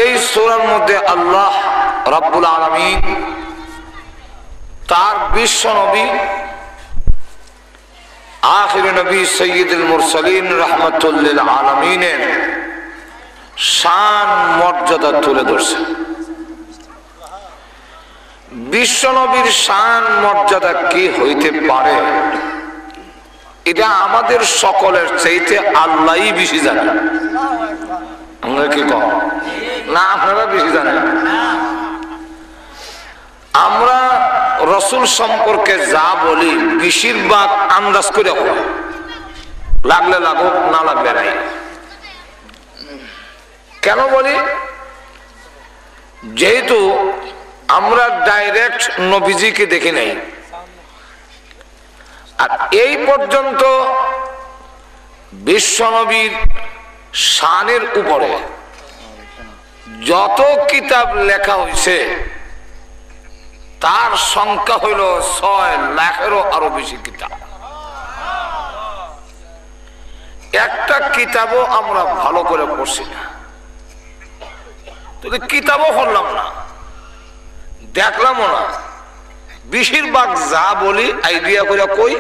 এই সূরার মধ্যে আল্লাহ রাব্বুল আলামিন তার বিশ্ব নবী আখির নবী সৈয়দুল মুরসালিন রাহমাতুল লিল আলামিনের শান মর্যাদা তুলে ধরছে। বিশ্ব নবীর শান মর্যাদা কি হইতে পারে এটা আমাদের সকলের চাইতে আল্লাহই বেশি জানেন। আমরা কি কম না, আপনারা বেশি জানেন। আমরা রসুল সম্পর্কে যা বলি বেশিরভাগ আন্দাজ করে হয়, লাগলে লাগুক না লাগলে নাই। কেন বলি? যেহেতু আমরা ডাইরেক্ট নবীজিকে দেখি নাই, আর এই পর্যন্ত বিশ্ব নবীর শানের উপরে যত কিতাব লেখা হয়েছে তার সংখ্যা হইল 6 লাখেরও আরো বেশি কিতাব। একটা কিতাবও আমরা ভালো করে পড়ছি না, তো কিতাবও পড়লাম না, দেখলামও না। বেশিরভাগ যা বলি আইডিয়া করে কই,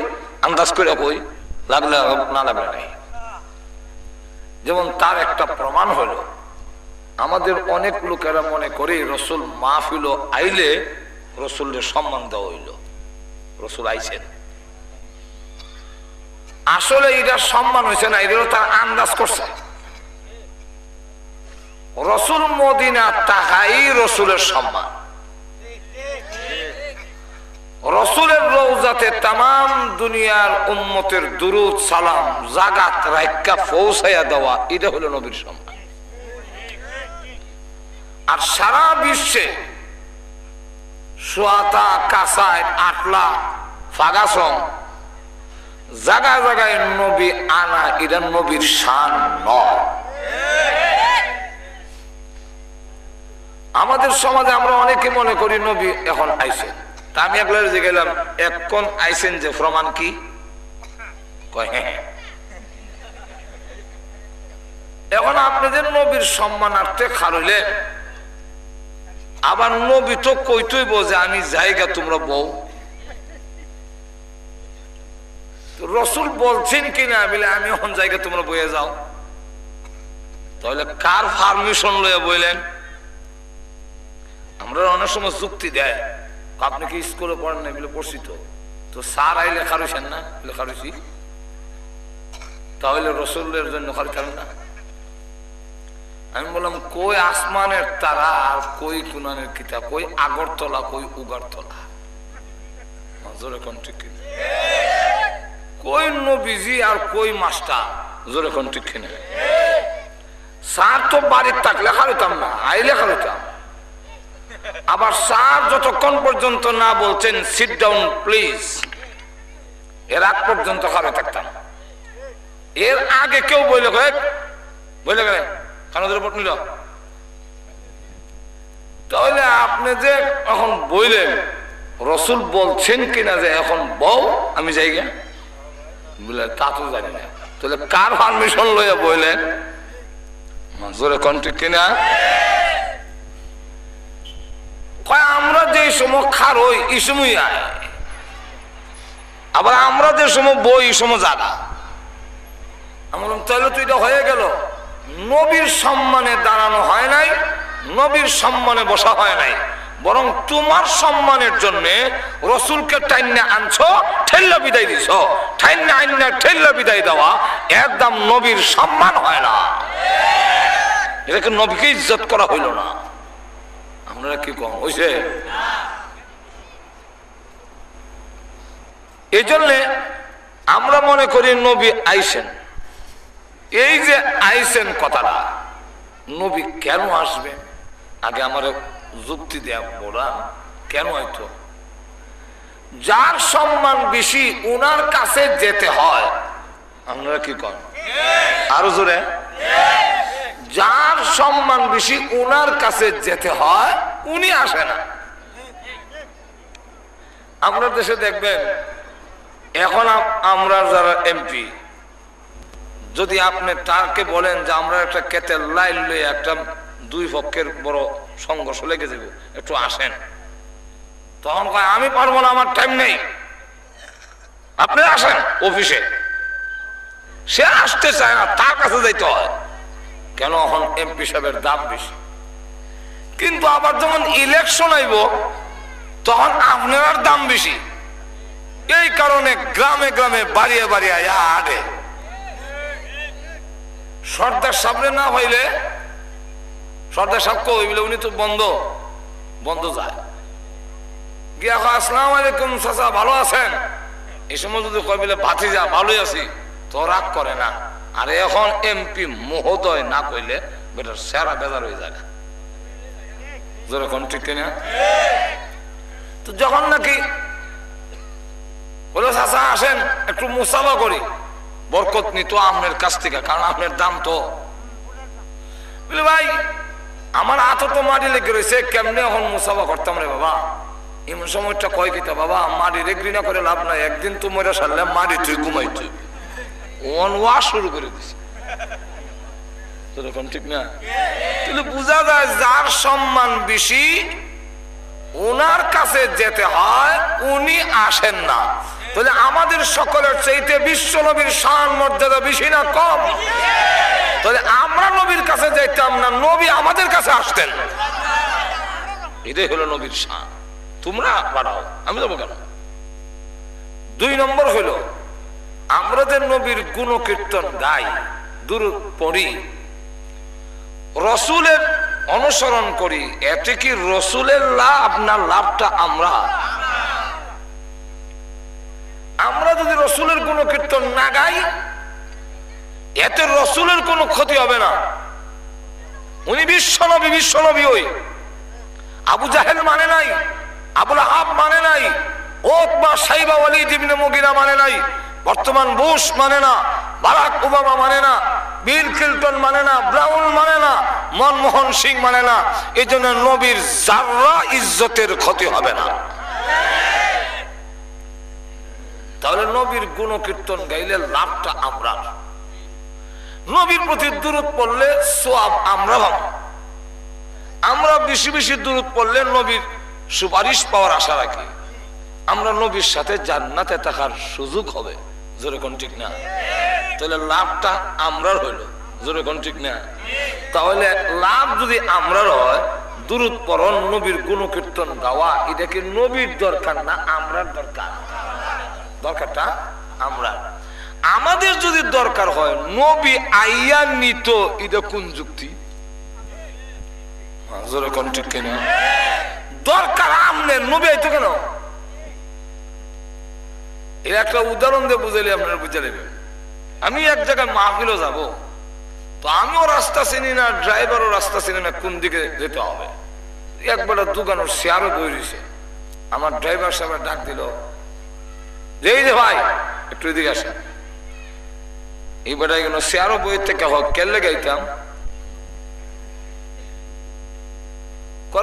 আন্দাজ করে কই, লাগলে না লাগলে নাই। যেমন তার একটা প্রমাণ হলো, আমাদের অনেক লোকেরা মনে করে রসুল মাহফিল আইলে রসুলের সম্মান দেওয়া হইল, রসুল আইছেন। আসলে এটা সম্মান হয়েছে না, এটা তার আন্দাজ করছে। রসুল মদিনা তাহাই রসুলের সম্মান। রসুলের রওজাতে তামাম দুনিয়ার উম্মতের দুরুদ সালাম জাগাত রাইকা পৌঁছাইয়া দেওয়া, এটা হলো নবীর সম্মান। আর সারা বিশ্বে সোয়াতা, কাসাইট, আটলা, ফাগাসম জায়গায় জায়গায় নবী আনা, এটা নবীর শান নয়। আমাদের সমাজে আমরা অনেকে মনে করি নবী এখন আইছেন। তা আমি একবার যে গেলাম, এখন আইছেন যে প্রমাণ কি? এখন আপনাদের নবীর সম্মানার্থে খারইলে আবার নবী তো কইতই বোঝে আমি জায়গা তোমরা বউ। রসুল বলছেন কিনা বলে আমি এখন জায়গা তোমরা বয়ে যাও, তাহলে কার পারমিশন লইয়া বললেন? আমরা অনেক সময় যুক্তি দেয়, আপনি কি স্কুলে পড়েন না বলে পড়ছি, তো স্যার আইলে খারুছেন না বলে খারুছি, তাহলে রসুলের জন্য খারুছেন না। আমি বললাম কই আসমানের তারা আর কই কুনানের কিতাব, কই আগরতলা কই উগারতলা, জোরে কোন ঠিক কিনা? কই নবীজি আর কই মাস্টার, জোরে কোন ঠিক কিনা? স্যার তো বাড়ির থাকলে খারুতাম না, আইলে খারুতাম। আবার স্যার যতক্ষণ পর্যন্ত না বলছেন সিট ডাউন প্লিজ, এর আগ পর্যন্ত খারে থাকতাম। এর আগে কেউ বইলে বইলে গেলেন কানদের উপর নিল, তাহলে আপনি যে এখন বইলেন রসুল বলছেন কিনা যে এখন বউ আমি যাই গে, বলে তা তো জানি না, তাহলে কার পারমিশন লইয়া বইলেন? জোরে কোন ঠিক কিনা? আমরা যে সময় খারই এই সময় আয়, আবার আমরা যে সময় বই এই সময় জাগা। আমরা তাহলে তো এটা হয়ে গেল, নবীর সম্মানে দাঁড়ানো হয় নাই, নবীর সম্মানে বসা হয় নাই, বরং তোমার সম্মানের জন্য রসুলকে টাইন্না আনছো, ঠেল্লা বিদায় দিছ। টাইন্না আইন্না ঠেল্লা বিদায় দেওয়া এর দাম নবীর সম্মান হয় না, এটাকে নবীকে ইজ্জত করা হইল না। আপনারা কি কম হয়েছে? এই জন্য আমরা মনে করি নবী আইসেন। এই যে আইসেন কথাটা, নবী কেন আসবে? আগে আমার যুক্তি দেয়া বলা, কেন হয়তো যার সম্মান বেশি উনার কাছে যেতে হয়। আপনারা কি কন? আরো জোরে। যার সম্মান বেশি উনার কাছে যেতে হয়, উনি আসে না। আমরা দেশে দেখবেন এখন আমরা যারা এমপি, যদি আপনি তাকে বলেন যে আমরা একটা কেতের লাইন লয়ে একটা দুই পক্ষের বড় সংঘর্ষ লেগে যাবে, একটু আসেন। তখন কয় আমি পারবো না, আমার টাইম নেই, আপনি আসেন অফিসে। সে আসতে চায় না, তার কাছে যাইতে হয়। কেন? এখন এমপি সাহেবের দাম বেশি। কিন্তু আবার যখন ইলেকশন আইব তখন আপনার দাম বেশি। এই কারণে গ্রামে গ্রামে বাড়িয়ে বাড়িয়ে আগে সর্দার সামনে না হইলে, সর্দার সাহেব কই বলে উনি তো বন্ধ বন্ধ যায় গিয়া আসসালামু আলাইকুম চাচা ভালো আছেন, এই সময় যদি কই বলে ভাতিজা ভালোই আছি, তো রাগ করে না। আর এখন এমপি মহোদয় না কইলে বেটার সেরা বেজার হয়ে যায়। যেরকম ঠিক কিনা? তো যখন নাকি বলে চাচা আসেন একটু মুসাফা করি, বরকত নিত আপনার কাছ থেকে, কারণ আপনার দাম তো। বলে ভাই আমার হাত তো মাটি লেগে রয়েছে, কেমনে এখন মুসাফা করতাম রে বাবা। এমন সময়টা কয় কিতা বাবা, মাটি রেগরি না করে লাভ নাই, একদিন তো মরে সারলে মাটি তুই ঘুমাই তুই ওয়া শুরু করে দিস। এরকম ঠিক না? কিন্তু বোঝা যায় যার সম্মান বেশি ওনার কাছে যেতে হয়, উনি আসেন না। তাহলে আমাদের সকলের চাইতে বিশ্ব নবীর শান মর্যাদা বেশি না কম? তাহলে আমরা নবীর কাছে যাইতাম না, নবী আমাদের কাছে আসতেন। এটাই হলো নবীর শান। তোমরা বাড়াও, আমি যাবো কেন? 2 নম্বর হলো আমরা যে নবীর গুণকীর্তন গাই, দুরূদ পড়ি, রসুলের অনুসরণ করি, এতে কি রসুলের লাভ না লাভটা আমরা? আমরা যদি রসুলের গুণকীর্তন না গাই, এতে রসুলের কোনো ক্ষতি হবে না। উনি বিশ্বনবী, বিশ্বনবী। ওই আবু জাহেল মানে নাই, আবুল আহাব মানে নাই, ওতবা সাইবা ওয়ালিদ ইবনে মুগিরা মানে নাই, বর্তমান বুশ মানে না, বারাক ওবামা মানে না, বিল ক্লিন্টন মানে না, ব্রাউন মানে না, মনমোহন সিং মানে না। এই জন্য নবীর যাররা ইজ্জতের ক্ষতি হবে না। তাহলে নবীর গুণকীর্তন গাইলে লাভটা আমরা। নবীর প্রতি দুরূদ পড়লে সওয়াব আমরা পাবো। আমরা বেশি বেশি দুরূদ পড়লে নবীর সুপারিশ পাওয়ার আশা রাখি। আমরা নবীর সাথে জান্নাতে থাকার সুযোগ হবে। জোরে কোন ঠিক না? তাহলে লাভটা আমরার হইল। জোরে কোন ঠিক না? তাহলে লাভ যদি আমরার হয়, দুরূদ পড়ন, নবীর গুণকীর্তন গাওয়া, এটা কি নবীর দরকার না আমরার দরকার? দরকারটা আমরা। আমাদের যদি দরকার হয় নবী আইয়া নিত, এটা কোন যুক্তি? জোরে কোন ঠিক কিনা? দরকার আমনের, নবী আইতো কেন? এর একটা উদাহরণ দিয়ে বুঝাইলে আপনারা বুঝে নেবেন। আমি এক জায়গায় মাহফিলও যাব, তো আমিও রাস্তা চিনি না, ড্রাইভারও রাস্তা চিনি না, কোন দিকে যেতে হবে। একবার দোকানের শেয়ারও বই রয়েছে, আমার ড্রাইভার সাহেব ডাক দিল, যে এই যে ভাই একটু এদিকে আসেন। এই বেটাই কেন শেয়ারও বইয়ের থেকে হোক কেলে গাইতাম,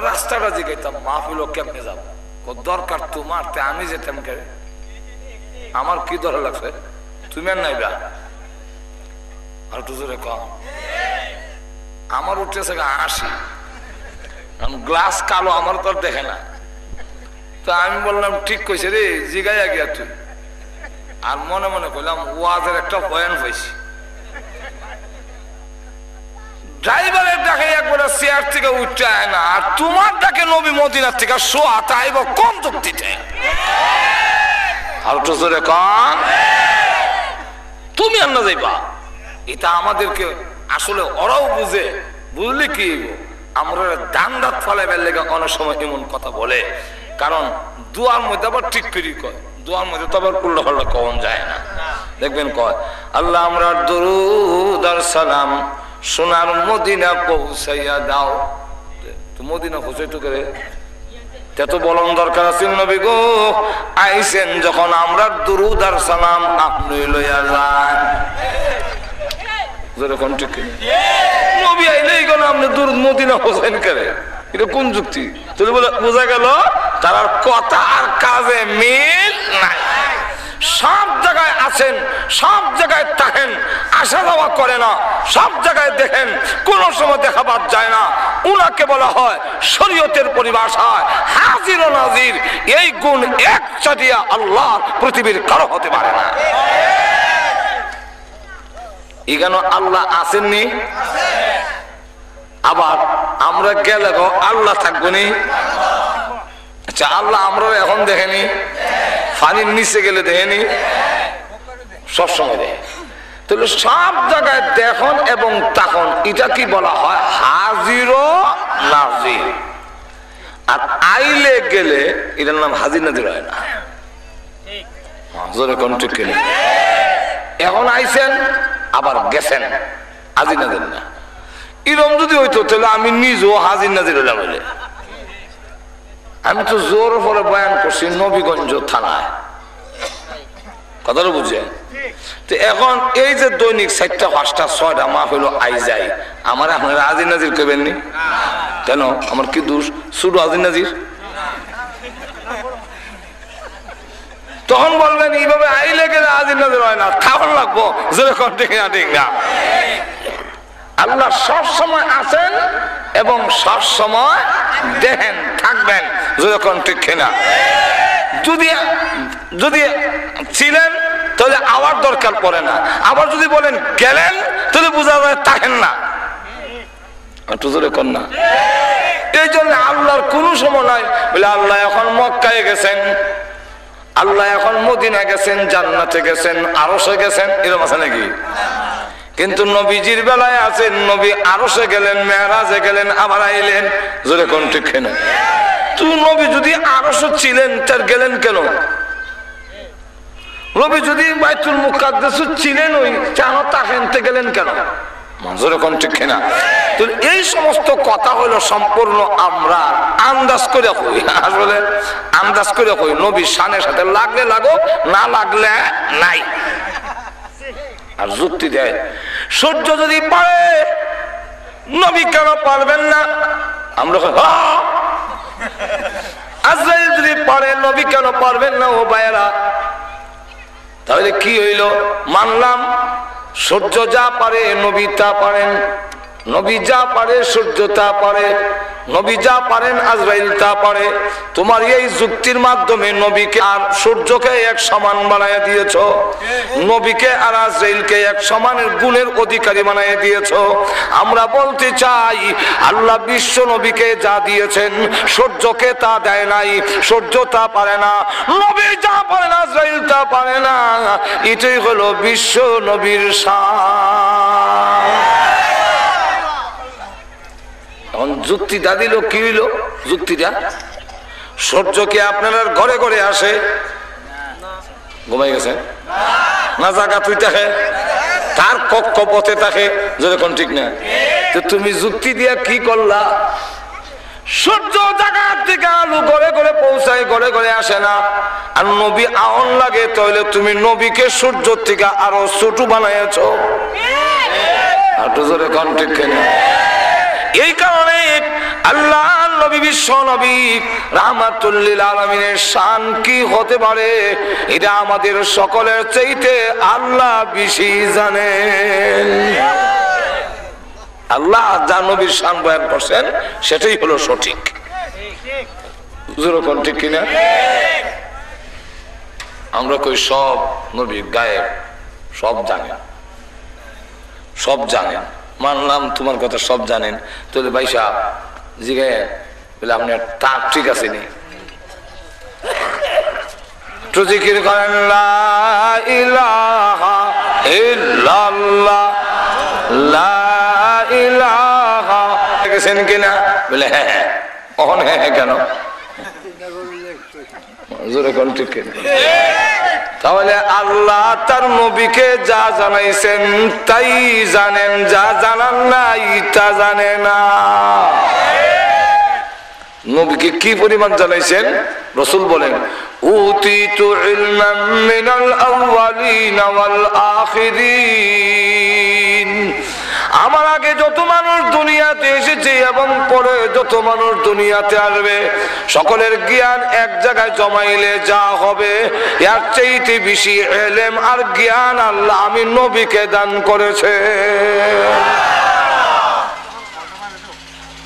রাস্তাটা জিগাইতাম, মাহফিলও কেমনে যাব? দরকার তোমার, আমি যেতাম কে? আমার কি দরকার লাগছে? তুমি আর নাইবা? আর একটু জোরে কম। আমার উঠেছে 80, কারণ গ্লাস কালো, আমার তো দেখে না। তো আমি বললাম ঠিক কইছে রে, জিগাইয়া গিয়া তুই। আর মনে মনে কইলাম ওয়াজের একটা বয়ান হয়েছে। ড্রাইভারের ডাকে একবারে চেয়ার থেকে উঠতে আয় না, আর তোমার ডাকে নবী মদিনার থেকে শোয়া তাইব কোন যুক্তিতে? আর একটু জোরে কম। তুমি আর না যাইবা। এটা আমাদেরকে আসলে ওরাও বুঝে, বুঝলে কি আমরা দান্দাত ফলাইবার লেগে অনেক সময় এমন কথা বলে, কারণ দুয়ার মধ্যে আবার ঠিক করি কয়, দুয়ার মধ্যে তো আবার উল্টা পাল্টা কম যায় না। দেখবেন কয় আল্লাহ আমরা দরুদ আর সালাম সোনার মদিনা পৌঁছাইয়া দাও। তো মদিনা পৌঁছাইতে করে তো বলন দরকার আছে নবী গো, আইছেন যখন আমরা দরুদ আর সালাম আপনি লইয়া যান। যেরকম ঠিক নবী আইলেই গেল আপনি দরুদ মদিনা পৌঁছাইন করে, এটা কোন যুক্তি? যদি বোঝা গেল তার কথা আর কাজে মিল নাই। সব জায়গায় আছেন, সব জায়গায় থাকেন, আসা যাওয়া করে না, সব জায়গায় দেখেন, কোন সময় দেখা বাদ যায় না। উনাকে বলা হয় শরীয়তের পরিভাষায় হাজির ও নাজির। এই গুণ একচাটিয়া আল্লাহ পৃথিবীর কারো হতে পারে না। এখানে আল্লাহ আসেননি, আবার আমরা গেলে আল্লাহ থাকবো নি। আচ্ছা, আল্লাহ আমরা এখন দেখেনি, পানির নিচে গেলে দেখেনি, সবসময় দেখে। তাহলে সব জায়গায় দেখুন এবং তখন, এটা কি বলা হয় হাজির ও নাজির। আর আইলে গেলে এটার নাম হাজির নাজির হয় না। এখন আইছেন আবার গেছেন, হাজির নাজির না। এরকম যদি হইতো তাহলে আমি নিজেও হাজির নাজির হইলাম। বলে আমি তো জোর পরে বয়ান করছি নবীগঞ্জ থানায়, কথাটা বুঝছেন? তো এখন এই যে দৈনিক 4টা 5টা 6টা মাহফিল আই যায়, আমার আপনারা হাজির নাজির করবেননি কেন? আমার কি দোষ? শুধু হাজির নাজির। তখন বলবেন এইভাবে আইলে গেলে হাজির নাজির হয় না, তখন লাগবো যেরকম ঠিক না, ঠিক না। আল্লাহ সব সময় আছেন এবং সব সময় দেখেন, থাকবেন যেরকম ঠিক না। যদি যদি ছিলেন তাহলে আবার দরকার পড়ে না, আবার যদি বলেন গেলেন তাহলে বোঝা যায় থাকেন না, একটু জোরে কর না। এই জন্য আল্লাহর কোন সময় নাই বলে আল্লাহ এখন মক্কায় গেছেন, আল্লাহ এখন মদিনায় গেছেন, জান্নাতে গেছেন, আরশে গেছেন, এরকম আছে নাকি? কিন্তু নবীজির বেলায় আছেন, নবী আরশে গেলেন, মেরাজে গেলেন, আবার আইলেন, জোরে কোন ঠিক না? তুই নবী যদি আরশে ছিলেন তার গেলেন কেন? নবী যদি বাইতুল মুকাদ্দাস ছিলেন ওই কেন তাকেনতে গেলেন কেন? জোরে কোন ঠিক না? তো এই সমস্ত কথা হলো সম্পূর্ণ আমরা আন্দাজ করে কই, আসলে আন্দাজ করে কই। নবীর শানের সাথে লাগলে লাগো, না লাগলে নাই। আর যুক্তি দেয় সূর্য যদি পারে নবী কেন পারবেন না? আমরা আজরাইল যদি পারে নবী কেন পারবেন না? ও ভাইয়েরা, তাহলে কি হইল? মানলাম সূর্য যা পারে নবী তা পারেন, নবী যা পারে সূর্য তা পারে, নবী যা পারেন আজরাইল তা পারে। তোমার এই যুক্তির মাধ্যমে নবীকে আর সূর্যকে এক সমান বানায় দিয়েছ, নবীকে আর আজরাইলকে এক সমানের গুণের অধিকারী বানায় দিয়েছ। আমরা বলতে চাই আল্লাহ বিশ্ব নবীকে যা দিয়েছেন সূর্যকে তা দেয় নাই, সূর্য তা পারে না, নবী যা পারে না আজরাইল তা পারে না। এটাই হলো বিশ্ব নবীর শান। এখন যুক্তিটা দিল কি হইল? যুক্তিটা সূর্যকে আপনার ঘরে ঘরে আসে, ঘুমাই গেছে না, জায়গা তুই থাকে, তার কক্ষপথে থাকে, যেরকম ঠিক না? তো তুমি যুক্তি দিয়া কি করলা? সূর্য জায়গার থেকে আলু ঘরে ঘরে পৌঁছায়, ঘরে ঘরে আসে না। আর নবী আউন লাগে, তাহলে তুমি নবীকে সূর্য থেকে আরো ছোট বানাইছ। আর তো জোরে কোন ঠিক না? এই কারণে আল্লাহ নবী বিশ্ব নবী রাহমাতুল লিল আলামিনের শান কি হতে পারে এটা আমাদের সকলের চাইতে আল্লাহ বেশি জানেন। আল্লাহ যা নবীর শান বয়ান করছেন সেটাই হলো সঠিক, যেরকম ঠিক কিনা? আমরা কই সব নবী গায়েব, সব জানেন, সব জানেন। মানলাম তোমার কথা সব জানেন, তাহলে ভাই সাহেব জিগায় বলে আপনার তার ঠিক আছে নি? তো জিকির করেন লা ইলাহা ইল্লাল্লাহ, লা ইলাহা, দেখেছেন কিনা? বলে হ্যাঁ হ্যাঁ। কখন হ্যাঁ হ্যাঁ কেন? জোরে কোন ঠিক কিনা? তাহলে আল্লাহ তার নবীকে যা জানাইছেন তাই জানেন, যা জানান নাই তা জানে না। নবীকে কি পরিমাণ জানাইছেন? রাসূল বলেন উতিতু ইলমান মিনাল আউয়ালিন ওয়াল আখিরিন, আমার আগে যত মানুষ দুনিয়াতে এসেছে এবং পরে যত মানুষ দুনিয়াতে আসবে, সকলের জ্ঞান এক জায়গায় জমাইলে যা হবে এর চাইতে বেশি ইলম আর জ্ঞান আল্লাহ আমি নবীকে দান করেছে।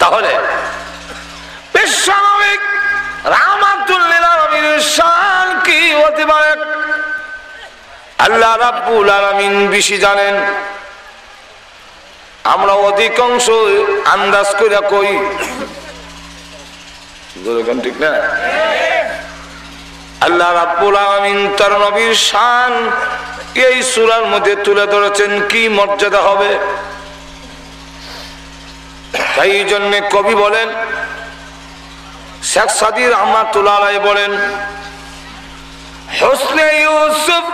তাহলে বিশ্বনবী রাহমাতুল লিল আলামিনের শান কি হতে পারে আল্লাহ রাব্বুল আলামিন বেশি জানেন। আমরা অধিকাংশ আন্দাজ করে কই, ঠিক না? আল্লাহ রাব্বুল আলামিন তার নবীর শান এই সূরার মধ্যে তুলে ধরেছেন, কি মর্যাদা হবে। তাই জন্য কবি বলেন, শেখ সাদী রাহমাতুল্লাহ আলাইহি বলেন, হুসনে ইউসুফ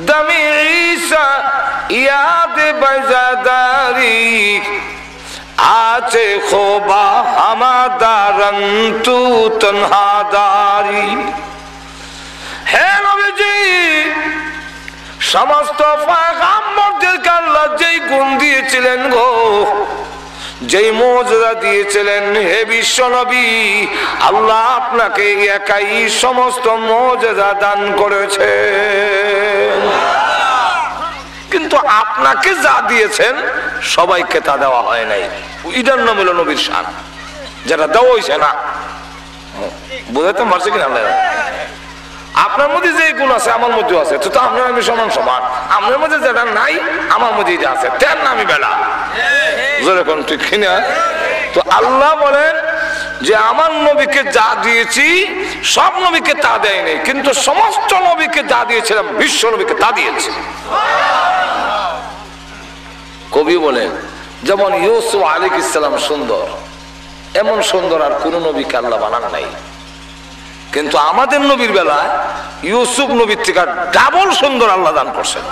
দমে ঈসা ইয়াদ বাজাদারি আছে খোবা হামাদারন তু তনহাদারি। হে নবীজি, সমস্ত পয়গম্বরদেরকে আল্লাহ যেই গুণ দিয়েছিলেন গো, যেই মুজিজা দিয়েছিলেন, হে বিশ্ব নবী, আল্লাহ আপনাকে একাই সমস্ত মুজিজা দান করেছে। কিন্তু আপনাকে যা দিয়েছেন সবাইকে তা দেওয়া হয় নাই। এটার নাম হলো নবীর শান, যেটা দেওয়া হয়েছে না। বুঝাতে পারছি কিনা? আপনার মধ্যে যে গুণ আছে আমার মধ্যে আছে, তো আপনার আমি সমান সমান। আপনার মধ্যে যেটা নাই আমার মধ্যে যা আছে তার নামই বেলা। যেরকম ঠিক কিনা? তো আল্লাহ বলেন যে আমার নবীকে যা দিয়েছি সব নবীকে তা দেয় নাই, কিন্তু সমস্ত নবীকে যা দিয়েছিলাম বিশ্ব নবীকে তা দিয়েছি। কবি বলেন, যেমন ইউসুফ আলাইহিস সালাম সুন্দর, এমন সুন্দর আর কোন নবীকে আল্লাহ বানান নাই। কিন্তু আমাদের নবীর বেলায় ইউসুফ নবীর থেকে ডাবল সুন্দর আল্লাহ দান করছেন।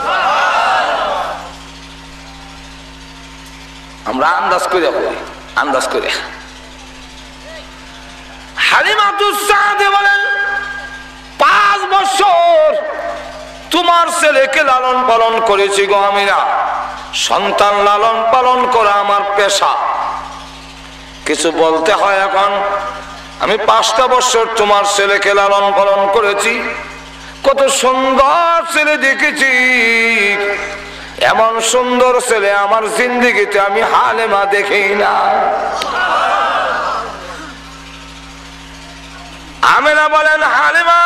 আমরা আন্দাজ করে বলি, আন্দাজ করে। হালিমাতুস সাদিয়া বলেন, 5 বছর তোমার ছেলেকে লালন পালন করেছি গো আমিনা। সন্তান লালন পালন করা আমার পেশা। কিছু বলতে হয় এখন। আমি 5টা বছর তোমার ছেলেকে লালন পালন করেছি, কত সুন্দর ছেলে দেখেছি। এমন সুন্দর ছেলে আমার জিন্দেগিতে আমি হালেমা দেখি না। আমেনা বলেন, হালিমা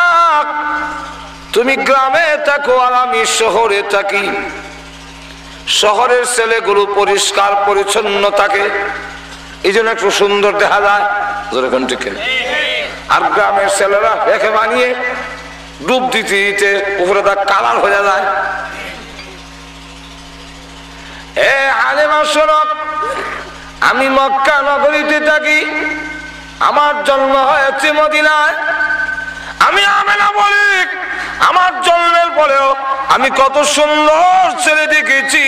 তুমি গ্রামে থাকো আর আমি শহরে থাকি। শহরের ছেলেগুলো পরিষ্কার পরিচ্ছন্ন থাকে, এই জন্য একটু সুন্দর দেখা যায়। যেরকম ঠিক, আর গ্রামের ছেলেরা রেখে বানিয়ে ডুব দিতে দিতে উপরে তার কালার হয়ে যায়। এ হালিমা শোনো, আমি মক্কা নগরীতে থাকি, আমার জন্ম হয়েছে মদিনায়। আমি আমেনা বলি, আমার জন্মের পরেও আমি কত সুন্দর ছেলে দেখেছি,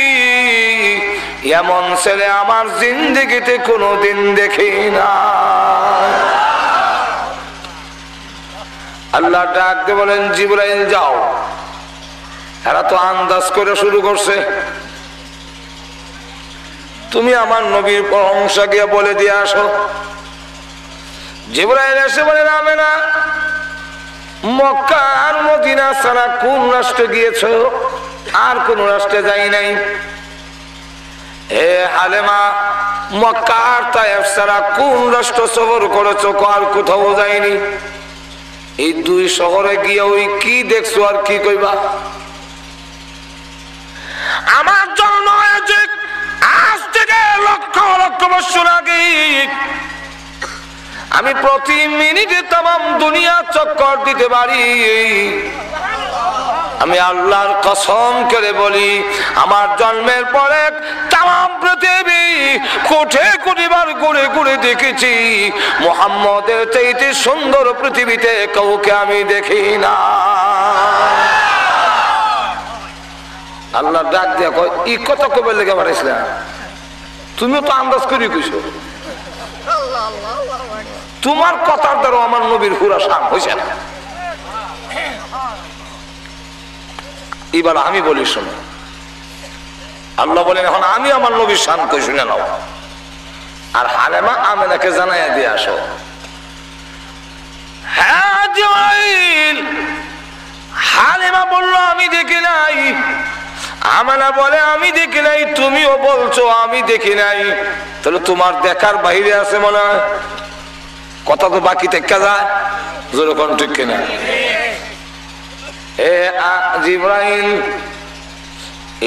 এমন ছেলে আমার জিন্দেগিতে কোনোদিন দেখি না। আল্লাহ ডাক দিয়ে বলেন, জিবরাইল যাও। এরা তো আন্দাজ করে শুরু করছে, তুমি আমার নবীর প্রশংসা গিয়ে বলে দিয়ে আসো। জিবরাইল এসে বলেন, আমেনা মক্কা আর মদিনা ছাড়া কোন রাষ্ট্রে গিয়েছো? আর কোন রাষ্ট্রে যাই নাই। হে হালেমা, মক্কা আর তায়েফ ছাড়া কোন রাষ্ট্র সফর করেছো? আর কোথাও যাইনি। এই 2 শহরে গিয়ে ওই কি দেখছো আর কি কইবা? আমার জন্ম হয়েছে আজ থেকে লক্ষ লক্ষ বছর আগে। আমি প্রতি মিনিটে তাম দুনিয়া চক্কর দিতে পারি। আমি আল্লাহর কসম করে বলি, আমার জন্মের পরে তাম পৃথিবী কোঠে কোটিবার ঘুরে ঘুরে দেখেছি, মুহাম্মদের চাইতে সুন্দর পৃথিবীতে কাউকে আমি দেখি না। আল্লাহ ডাক দিয়া কয়, এই কথা কবে লেগে পারিস না? তুমিও তো আন্দাজ করি কইছো। তোমার কথার দ্বারা আমার নবীর পুরা শান হয়েছে না। এবার আমি বলি শোনো, আল্লাহ বলেন এখন আমি আমার নবীর শান কই শুনে নাও। আর হালেমা আমেনাকে জানাইয়া দিয়ে আসো। হ্যাঁ জিবরাইল। হালেমা বলল আমি দেখি নাই। আমেনা বলে আমি দেখি নাই, তুমিও বলছো আমি দেখি নাই, তাহলে তোমার দেখার বাইরে আছে মনে হয়, কথা তো বাকি থেকে যায়, জোরে কোন ঠিক কিনা? এ জিবরাইল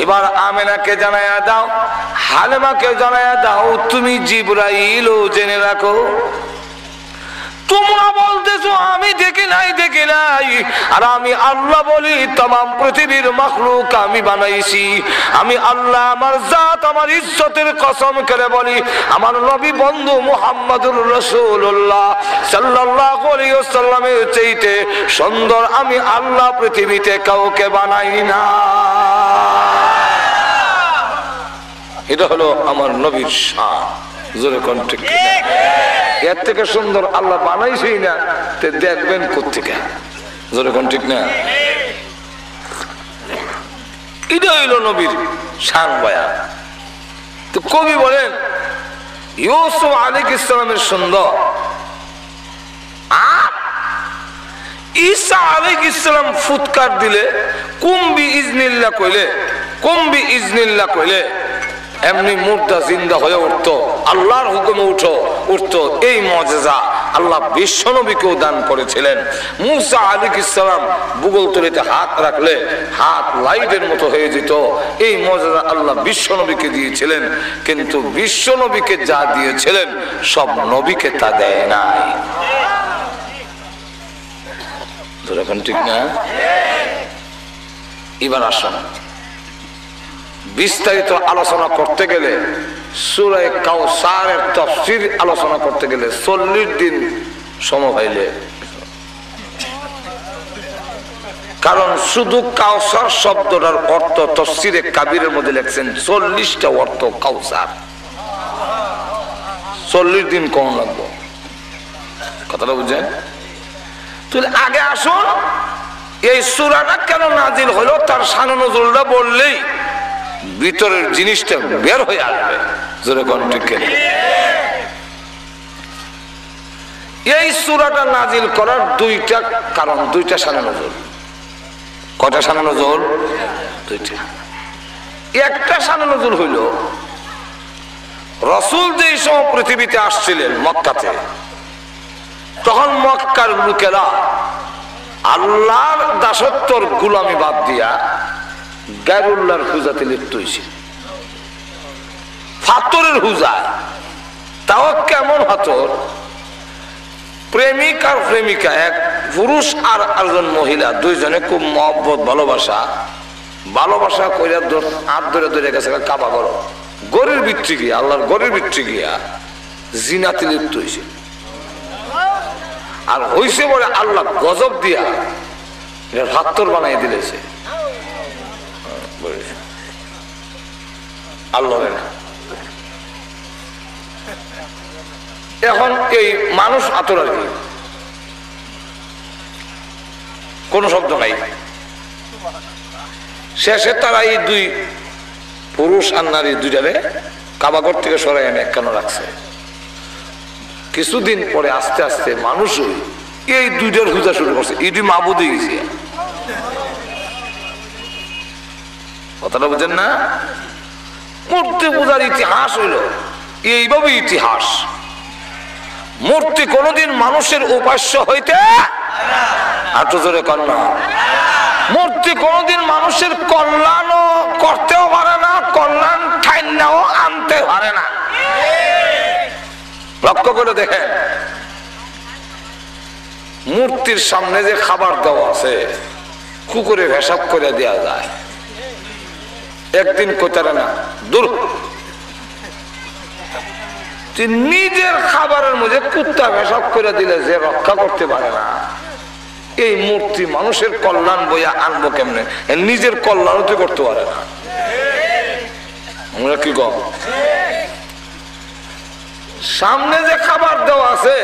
এবার আমেনাকে জানাইয়া দাও, হালেমাকে জানাইয়া দাও, তুমি জিবরাইল জেনে রাখো তোমরা বলতেছো আমি দেখি নাই দেখি নাই, আর আমি আল্লাহ বলি तमाम পৃথিবীর মাখলুক আমি বানাইছি। আমি আল্লাহ আমার জাত আমার ইজ্জতের কসম করে বলি, আমার নবী বন্ধু মুহাম্মদুর রাসূলুল্লাহ সাল্লাল্লাহু আলাইহি ওয়াসাল্লামের চাইতে সুন্দর আমি আল্লাহ পৃথিবীতে কাউকে বানাই না। এটা হলো আমার নবীর শান, জোরে কোন ঠিক না? এর থেকে সুন্দর আল্লাহ বানাইছেই না, তে দেখবেন কোত্থেকে, জোরে কোন ঠিক না? এটা হইল নবীর শান বয়ান। তো কবি বলেন ইউসুফ আলাইহিস সালামের সুন্দর, আর ঈসা আলাইহিস সালাম ফুৎকার দিলে কুম্বি ইজনিল্লাহ কইলে, কুম্বি ইজনিল্লাহ কইলে এমনি মুর্দা জিন্দা হয়ে উঠতো, আল্লাহর হুকুমে উঠতো। এই মুজিজা আল্লাহ বিশ্বনবীকেও দান করেছিলেন। মুসা আলাইহিস সালাম বুগল তলিতে হাত রাখলে হাত লাইটের মতো হয়ে যেত। এই মুজিজা আল্লাহ বিশ্বনবীকে দিয়েছিলেন, কিন্তু বিশ্বনবীকে যা দিয়েছিলেন সব নবীকে তা দেয় নাই। এখন ঠিক না? এবার আসুন বিস্তারিত আলোচনা করতে গেলে, সূরা কাউসারের তাফসীর আলোচনা করতে গেলে 40 দিন সময় হইলে, কারণ শুধু কাউসার শব্দটার অর্থ তাফসীরে কাবীরের মধ্যে লেখছেন 40টা অর্থ কাউসার। 40 দিন কম লাগবে, কথাটা বুঝছেন? তাহলে আগে আসুন এই সূরাটা কেন নাজিল হলো তার শান নজুলটা বললেই ভিতরের জিনিসটা বের হয়ে আসবে, জোরে কোন ঠিক কিনা? এই সূরাটা নাজিল করার দুইটা কারণ, দুইটা শান নজুল। কয়টা শান নজুল? দুইটা। একটা শান নজুল হইল রাসূল যেই সময় পৃথিবীতে আসছিলেন মক্কাতে, তখন মক্কার লোকেরা আল্লাহর দাসত্বর গোলামি বাদ দিয়া গায়রুল্লাহর পূজাতে লিপ্ত হয়েছে। ফাতরের পূজা, তাও কেমন ফাতর? প্রেমিক আর প্রেমিকা, এক পুরুষ আর একজন মহিলা, দুইজনে খুব মহব্বত ভালোবাসা কইরা হাত ধরে ধরে গেছে কাবা করো, গরের ভিতরে গিয়া, আল্লাহর গরের ভিতরে গিয়া জিনাতে লিপ্ত হয়েছে। আর হইছে বলে আল্লাহ গজব দিয়া ফাতর বানাই দিলেছে। আল্লাহ এখন এই মানুষ আতর আর কি, কোন শব্দ নাই। শেষে তারা এই দুই পুরুষ আর নারী দুইটারে কাবাঘর থেকে সরাই এনে কেন রাখছে। কিছুদিন পরে আস্তে আস্তে মানুষ এই দুইটার পূজা শুরু করছে, এটি মাবুদ হয়ে গেছে। কথাটা বুঝেন না? মূর্তি পূজার ইতিহাস হইল এইভাবে ইতিহাস। মূর্তি কোনদিন মানুষের উপাস্য হইতে, আটো জোরে কন্যা, মূর্তি কোনদিন মানুষের কল্যাণ করতেও পারে না, কল্যাণ ঠাইনাও আনতে পারে না। লক্ষ্য করে দেখেন মূর্তির সামনে যে খাবার দেওয়া আছে কুকুরে ভেসাব করে দেওয়া যায়, একদিন কোথায় না দূর নিজের খাবারের মধ্যে কুত্তা ভেসাব করে দিলে যে রক্ষা করতে পারে না, এই মূর্তি মানুষের কল্যাণ বইয়া আনবো কেমনে? নিজের কল্যাণ তো করতে পারে না। আমরা কি কম? সামনে যে খাবার দেওয়া আছে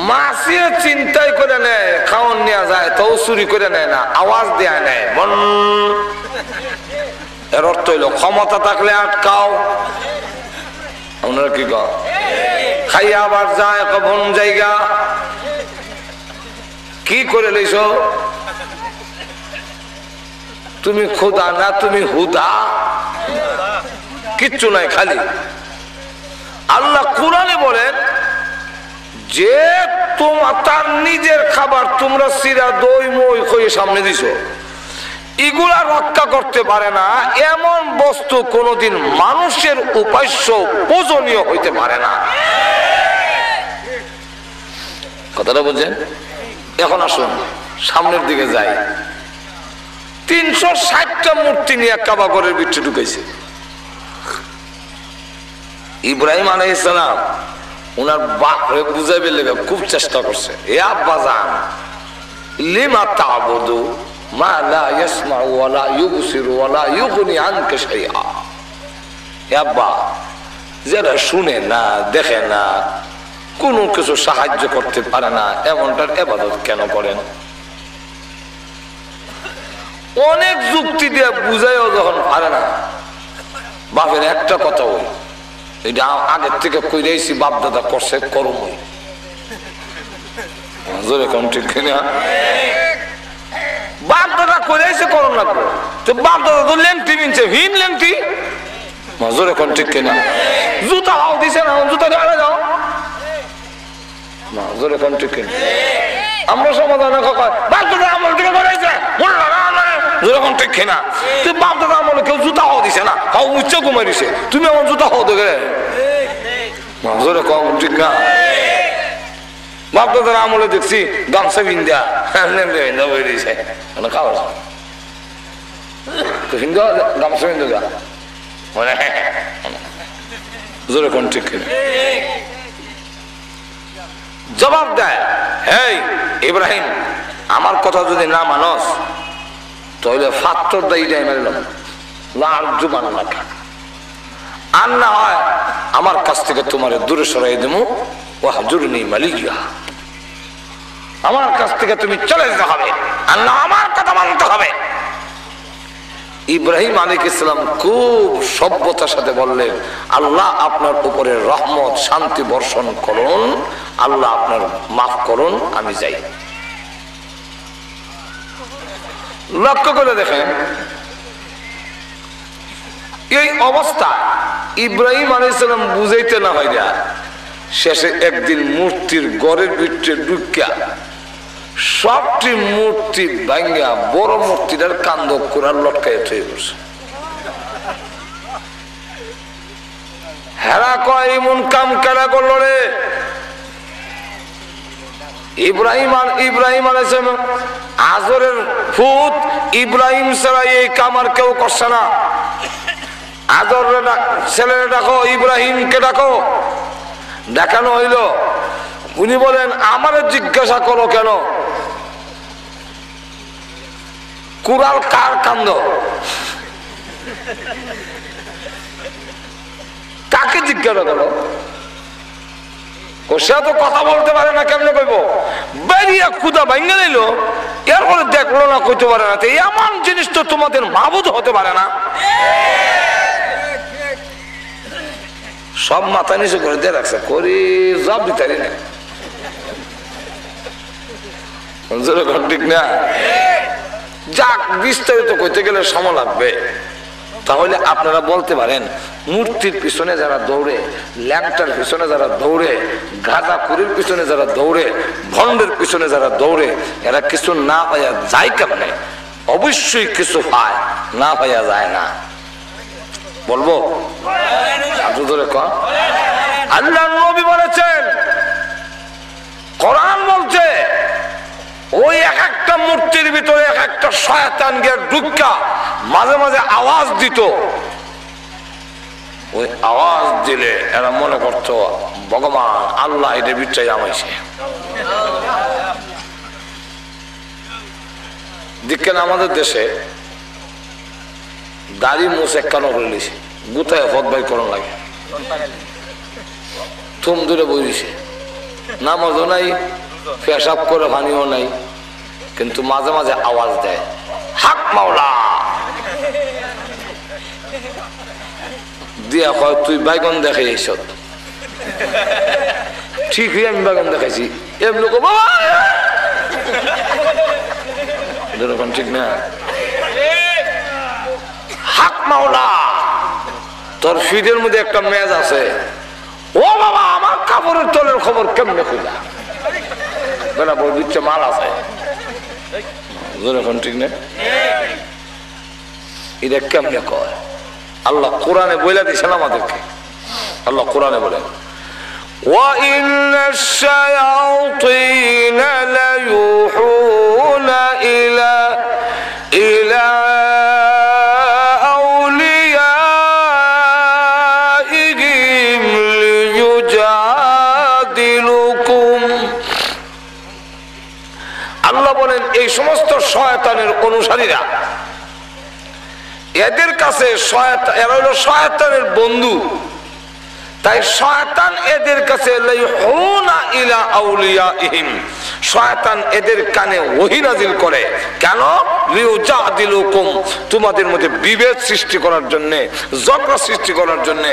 মাছিয়ে চিন্তাই করে নেয়, খাওয়ান নেওয়া যায় তাও চুরি করে নেয় না, আওয়াজ দেয়া নেয়, এর অর্থ হইল ক্ষমতা থাকলে আটকাও। আপনারা কি কন? খাইয়া আবার যায় কখন জায়গা কি করে লইছ? তুমি খোদা না, তুমি হুদা, কিচ্ছু নাই, খালি আল্লাহ কোরআনে বলেন যে তার নিজের খাবার তোমরা সিরা দই মই খয়ে সামনে দিছো, এগুলা রক্ষা করতে পারে না এমন বস্তু কোনদিন মানুষের উপাস্য পূজনীয় হইতে পারে না। কথাটা বুঝছেন? এখন আসুন সামনের দিকে যাই। 360টা মূর্তি নিয়ে কাবা ঘরের ভিতরে ঢুকেছে। ইব্রাহিম আলাইহিস সালাম উনার বাপরে বুঝাইবে লেগে খুব চেষ্টা করছে, এ আব্বা জান লিমা তা'বুদু মা লা ইয়াসমাউ ওয়া লা ইউবসিরু ওয়া লা ইউগনি আনকা শাইআ। এ আব্বা, যারা শুনে না, দেখে না, কোনো কিছু সাহায্য করতে পারে না, এমনটার ইবাদত কেন করেন? অনেক যুক্তি দিয়ে বুঝাইও যখন পারে না, বাপের একটা কথা ওই, এটা আগের থেকে কইরেছি, বাপ দাদা করছে, করুম জোরে কম, ঠিক কিনা? বাপ দাদা কইরেছে করুন না, তো বাপ দাদা তো লেংটি মিনছে, হিন লেংটি, জোরে কম, ঠিক কিনা? জুতা হাও দিছে না, জুতা গাড়ে যাও, জোরে কম, ঠিক কিনা? আমরা সমাধান বাপ দাদা আমল থেকে করেছে, যেরকম ঠিক কিনা? তুই বাপ দাদা আমলে কেউ জুতা হাও দিছে না, হাও উচ্চা ঘুমাই দিছে, তুমি আমার জুতা হাও দেখে, জোরে কম, ঠিক না? বাপ দাদার আমলে দেখছি গামছা বিন্দা বই দিয়েছে, খাওয়া হিন্দু গামছা বিন্দু গা, মানে জোরে কম, ঠিক কিনা? জবাব দেয়, হেই ইব্রাহিম, আমার কথা যদি না মানস তাহলে ফাত্তর দায়ীটাই মারলাম, লাল জুবান রাখা, আর না হয় আমার কাছ থেকে তোমার দূরে সরাই দেবো, ওয়াহজুরনি মালিয়া, আমার কাছ থেকে তুমি চলে যেতে হবে, আর না আমার কথা মানতে হবে। ইব্রাহিম আলাইহিস সালাম খুব সভ্যতার সাথে বললেন, আল্লাহ আপনার উপরে রহমত শান্তি বর্ষণ করুন, আল্লাহ আপনার মাফ করুন, আমি যাই। লক্ষ্য করে দেখেন এই অবস্থা ইব্রাহিম আলাইহিস সালাম বুঝাইতে না হয় না, শেষে একদিন মূর্তির ঘরের ভিতরে ঢুকিয়া সবটি মূর্তি ভাঙ্গা বড় মূর্তিটার কান্দ কোরআন লটকায় থয়ে বসে। হেরা কয় এমন কাম কেনা করলো রে? ইব্রাহিম আলাইহিস সালাম আজরের ফুত ইব্রাহিম ছাড়া এই কাম আর কেউ করছে না। আজরের ছেলেরে ডাকো, ইব্রাহিমকে ডাকো, দেখানো হইল। উনি বলেন, আমারে জিজ্ঞাসা করো কেন কুরাল কার কান্দ? কাকে জিজ্ঞাসা করো? সে তো কথা বলতে পারে না, কেমনে কইব? বেরিয়ে খুদা ভাঙ্গে দিল, এরপরে দেখলো না, কইতে পারে না। এমন জিনিস তো তোমাদের মাবুদ হতে পারে না। সব মাথা নিচু করে দিয়ে রাখছে, করি জব দিতে না, ঠিক না? যাক, বিস্তারিত কইতে গেলে সময় লাগবে। তাহলে আপনারা বলতে পারেন, মূর্তির পিছনে যারা দৌড়ে, ল্যাংটার পিছনে যারা দৌড়ে, গাঁজাখুরির পিছনে যারা দৌড়ে, ভণ্ডের পিছনে যারা দৌড়ে, এরা কিছু না পাইয়া যায় কেমনে? অবশ্যই কিছু পায়, না পাইয়া যায় না। বলবো আল্লাহ নবী বলেছেন, কোরআন বলছে, ওই এক একটা মূর্তির ভিতরে এক একটা শয়তান গিয়ে ঢুকা মাঝে মাঝে আওয়াজ দিত। ওই আওয়াজ দিলে এরা মনে করতো ভগবান আল্লাহ এদের বিচ্ছাই আমাইছে। দেখেন আমাদের দেশে দাড়ি মুছে কেন করে নিছে, গুতায় হদ বাই করন লাগে, থুম দূরে বইছে, নামাজও নাই, পেশাব করে পানিও নাই, কিন্তু মাঝে মাঝে আওয়াজ দেয়, হাক মাওলা। দিয়া কয় তুই বাইগন দেখে এস ঠিকই আমি বাইগন দেখাইছি এমনি ঠিক না হাক মাওলা তোর ফিডের মধ্যে একটা মেজ আছে ও বাবা আমার কাপড়ের তলের খবর কেমনে খুঁজা বেলা বই দিচ্ছে মাল আছে ঠিক না এটা কেমনে কয় আল্লাহ কোরআনে বইলা দিয়েছেন আমাদেরকে আল্লাহ কোরআনে বলেন وَإِنَّ الشَّيَاطِينَ لَيُوحُونَ إِلَى أَوْلِيَائِهِمْ لِيُجَادِلُوكُمْ আল্লাহ বলেন এই সমস্ত শয়তানের অনুসারীরা এদের কাছে এরা হলো শয়তানের বন্ধু তাই শয়তান এদের কাছে শয়তান এদের কানে ওহী নাযিল করে কেন লিউজাদিলুকুম তোমাদের মধ্যে বিভেদ সৃষ্টি করার জন্য ঝগড়া সৃষ্টি করার জন্য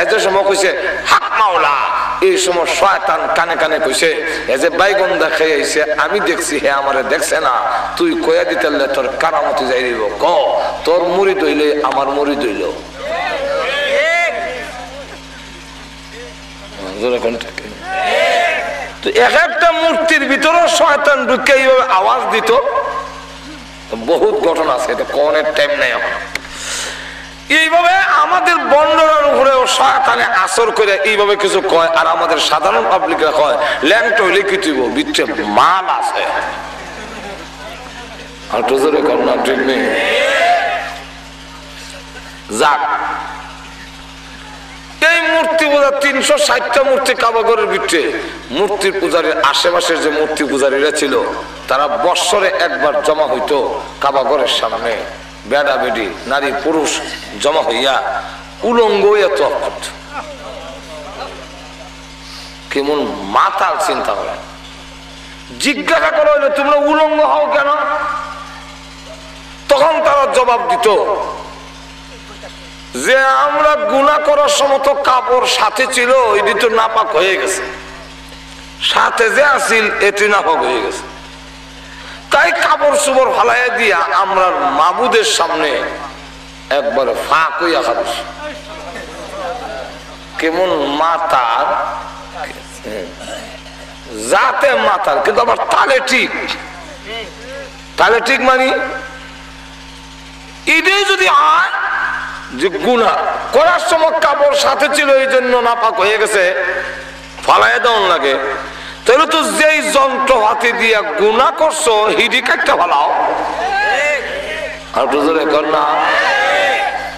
এদের সময় কইছে হক মাওলা এই সময় শয়তান কানে কানে কইছে এই যে বাইগন দেখাই আইছে আমি দেখছি হে আমারে দেখছে না তুই কইয়া দিতেলে তোর কারামতি যাই দিব ক তোর মুরিদ হইলে আমার মুরিদ হইল এক একটা মূর্তির ভিতরে শয়তান ঢুকে এইভাবে আওয়াজ দিত বহুত ঘটনা আছে এটা কোনের টাইম নাই এখন এইভাবে আমাদের বন্ডরার উপরেও শয়তানে আসর করে এইভাবে কিছু কয় আর আমাদের সাধারণ পাবলিকরা কয় ল্যাংট হইলে কি তুইব বিচ্ছে মাল আছে আর তো জোরে কর না ঠিক নেই যাক এই মূর্তি পূজা 360টা মূর্তি কাবাঘরের ভিতরে মূর্তির পূজারীর আশেপাশের যে মূর্তি পূজারীরা ছিল তারা বৎসরে একবার জমা হইতো কাবাঘরের সামনে বেড়া বেডি নারী পুরুষ জমা হইয়া উলঙ্গ এত করত কেমন মাতাল চিন্তা করে জিজ্ঞাসা করা হইলো তোমরা উলঙ্গ হও কেন তখন তারা জবাব দিত যে আমরা গুনাহ করার সময় তো কাপড় সাথে ছিল এটি তো নাপাক হয়ে গেছে সাথে যে আসিল এটি নাপাক হয়ে গেছে তাই কাপড় চোপড় ফালাইয়া দিয়া আমরা মাবুদের সামনে একবার ফাঁক হইয়া খাচ্ছি কেমন মাতার যাতে মাতার কিন্তু আবার তালে ঠিক মানে এটাই যদি হয় যে গুনাহ করার সময় কাপড় সাথে ছিল এই জন্য নাপাক হয়ে গেছে ফালাইয়া দেওয়ান লাগে তাহলে তো যেই যন্ত্র হাতে দিয়া গুনাহ করছো হিডি কাটতে ফালাও আর তো জোরে কর না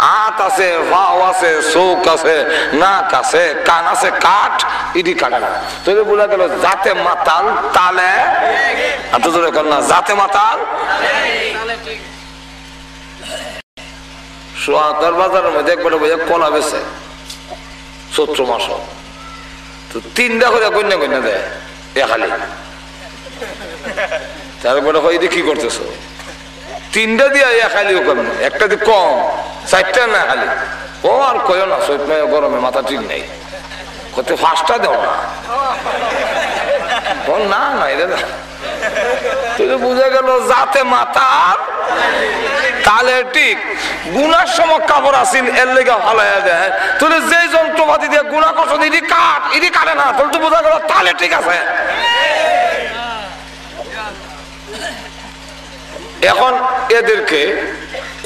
হাত আছে পাও আছে চোখ আছে নাক আছে কান আছে কাঠ ইডি কাটে না তাহলে বলা গেল জাতে মাতাল তালে আর তো জোরে কর না জাতে মাতাল সোহাগার বাজারের মধ্যে একবার কলা বেছে চৈত্র মাস তো 3টা করে কন্যা দেয় খালি তারপরে হয় কি করতেছো 3টা দিয়া খালিও কম একটা দিয়ে কম 4টা না খালি ও আর কয় না চৈত মাসে গরমে মাথা ঠিক নেই কত 5টা দেও না না এটা তুই বুঝে গেল যাতে মাতার তাহলে ঠিক গুনার সময় কাপড় আসিল এর লেগে ফালাইয়া দেয় তুই যে যন্ত্রপাতি দিয়ে গুনাহ করছো ইডি কাটে না তোর তো বোঝা গেল তাহলে ঠিক আছে এখন এদেরকে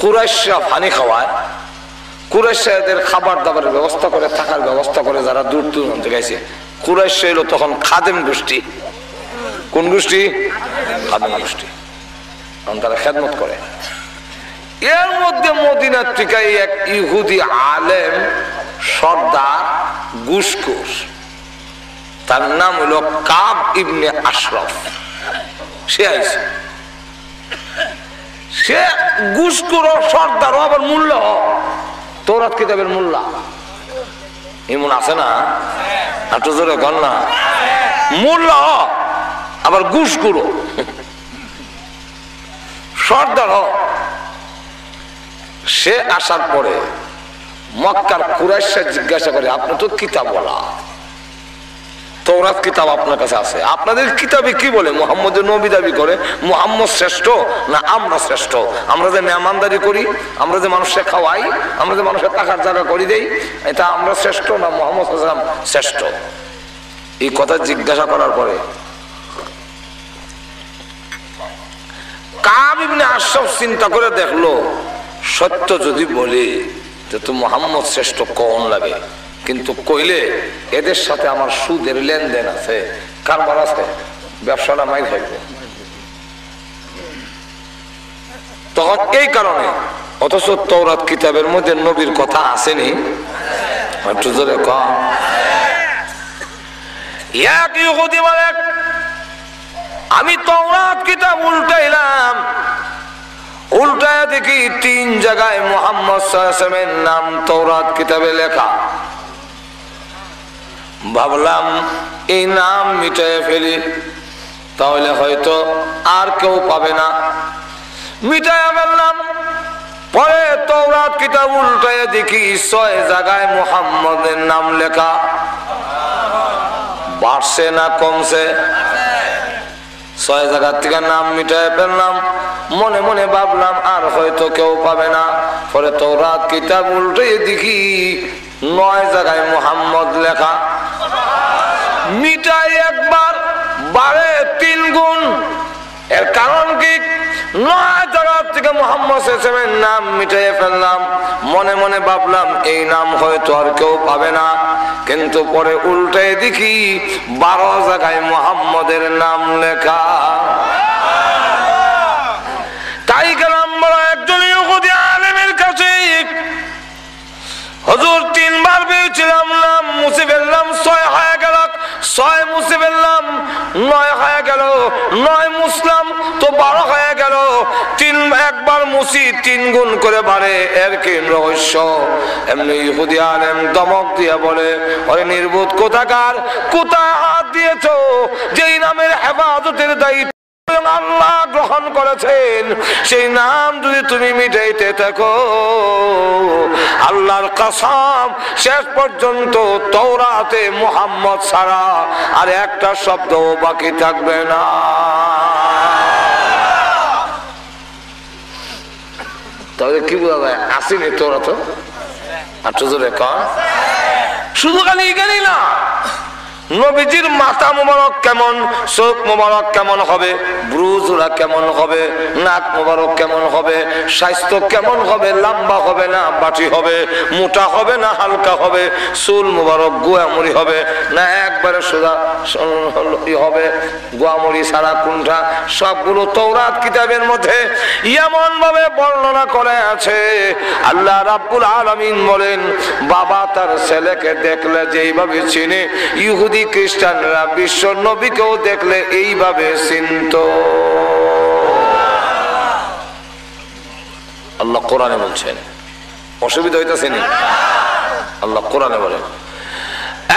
কুরাইশরা পানি খাওয়ায় কুরাইশরা এদের খাবার দাবারের ব্যবস্থা করে থাকার ব্যবস্থা করে যারা দূর দূরান্ত গেছে কুরাইশরা এলো তখন খাদেম গোষ্ঠী কোন গোষ্ঠী খাদেম গোষ্ঠী কারণ তারা খেদমত করে এর মধ্যে মদিনার থেকে এক ইহুদি আলেম সর্দার গুশকুর তার নাম হলো কাব ইবনে আশরাফ সে আইছে সে গুশকুর সর্দার আবার মোল্লা তওরাত কিতাবের মোল্লা এমন আছে না একটু জোরে কর না মোল্লা আবার গুশকুর সর্দার সে আসার পরে মক্কার কুরাইশরা জিজ্ঞাসা করে, আপনি তো কিতাবওয়ালা, তওরাত কিতাব আপনার কাছে আছে, আপনাদের কিতাবে কি বলে? মুহাম্মদের নবী দাবি করে, মুহাম্মদ শ্রেষ্ঠ না আমরা শ্রেষ্ঠ? আমরা যে মেহমানদারি করি, আমরা যে মানুষকে খাওয়াই, আমরা যে মানুষের টাকার জায়গা করে দেই, এটা আমরা শ্রেষ্ঠ না মুহাম্মদ সাল্লাল্লাহু আলাইহি ওয়াসাল্লাম শ্রেষ্ঠ? এই কথা জিজ্ঞাসা করার পরে কাব ইবনে আশরাফ চিন্তা করে দেখলো, সত্য যদি বলি তো মুহাম্মদ শ্রেষ্ঠ কোন লাগে, কিন্তু কইলে এদের সাথে আমার সুদের লেনদেন আছে, কারবার আছে, ব্যবসাটা মাই থাকবে। তখন এই কারণে, অথচ তওরাত কিতাবের মধ্যে নবীর কথা আসেনি, একটু জোরে কম। আমি তওরাত কিতাব উল্টাইলাম, উল্টায় দেখি 3 জায়গায় মুহাম্মদ সাল্লাল্লাহু আলাইহি ওয়াসাল্লামের নাম তওরাত কিতাবে লেখা। ভাবলাম এই নাম মিটায়ে ফেলি, তাহলে হয়তো আর কেউ পাবে না। মিটায়ে ফেললাম, পরে তওরাত কিতাব উল্টায় দেখি 6 জায়গায় মুহাম্মদের নাম লেখা। বাড়ছে না কমছে? 6 জায়গার থেকে নাম মিটায়ে ফেললাম, মনে মনে ভাবলাম আর হয়তো কেউ পাবে না। পরে তওরাত কিতাব উল্টায় দেখি 9 জায়গায় মুহাম্মদ লেখা। মিটাই একবার, বাড়ে 3 গুণ। এর কারণ কি? 9 জায়গা থেকে মুহাম্মদ সাল্লাল্লাহু আলাইহি ওয়াসাল্লামের নাম মিটাইয়ে ফেললাম, মনে মনে ভাবলাম এই নাম হয়তো আর কেউ পাবে না, কিন্তু পরে উল্টে দেখি 12 জায়গায় মুহাম্মদের নাম লেখা। তাই গেলাম বড় একজন ইহুদি আলেমের কাছে, হুজুর 3 বার পেয়েছিলাম, নাম মুছে ফেললাম, 6 হয়ে গেল, 6 মুছে ফেললাম, 9 হয়ে গেল, 9 মুছলাম তো 12 হয়ে গেল। 3 একবার মুছি 3 গুণ করে বাড়ে, এর কি রহস্য? এমনি ইহুদি আলেম দমক দিয়ে বলে, ওরে নির্বোধ কোথাকার, কোথায় হাত দিয়েছো? যেই নামের হেফাজতের দায়িত্ব আল্লাহ গ্রহণ করেছেন, সেই নাম যদি তুমি মিটাইতে থাকো, আল্লাহর কসম শেষ পর্যন্ত তওরাতে মুহাম্মদ ছাড়া আর একটা শব্দ বাকি থাকবে না। তাহলে কি বোঝা যায়? আসেনি তওরাত? আচ্ছা জোরে কর। শুধু খালি এখানেই না, নবীজির মাথা মোবারক কেমন, চোখ মোবারক কেমন হবে, ব্রুজরা কেমন হবে, নাক মোবারক কেমন হবে, স্বাস্থ্য কেমন হবে, লম্বা হবে না বাটি হবে, মোটা হবে না হালকা হবে, চুল মোবারক গোয়ামুড়ি হবে না একবারে সোজা হবে, গোয়ামুড়ি ছাড়া কোনটা, সবগুলো তওরাত কিতাবের মধ্যে এমন ভাবে বর্ণনা করে আছে। আল্লাহ রাব্বুল আলামিন বলেন, বাবা তার ছেলেকে দেখলে যেইভাবে চিনে, ইহুদি খ্রিস্টানরা বিশ্ব নবীকেও দেখলে এইভাবে চিনত। আল্লাহ কোরআনে বলছেন, অসুবিধা হইতাছে না? আল্লাহ কোরআনে বলেন,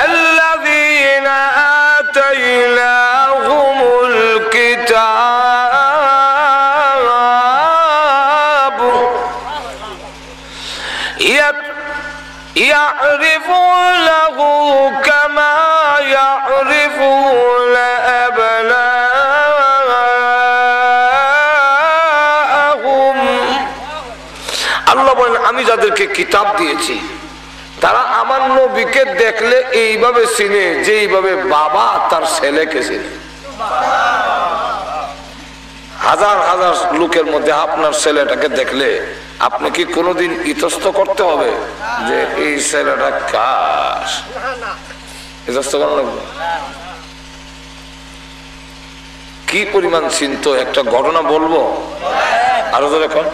আল্লাযীনা আতাইনাহুমুল কিতাব ইয়ারিফুনাহু কামা ইয়ারিফুনা আবনাআহুম। আল্লাহ বলেন, আমি যাদেরকে কিতাব দিয়েছি তারা আমার নবীকে দেখলে এইভাবে চিনে যেইভাবে বাবা তার ছেলেকে চিনে। হাজার হাজার লোকের মধ্যে আপনার ছেলেটাকে দেখলে আপনি কি কোনোদিন ইতস্ত করতে হবে যে এই ছেলেটা কার? ইতস্ত করা লাগবে? কি পরিমাণ চিন্তা! একটা ঘটনা বলবো, আরো ধরে এখন।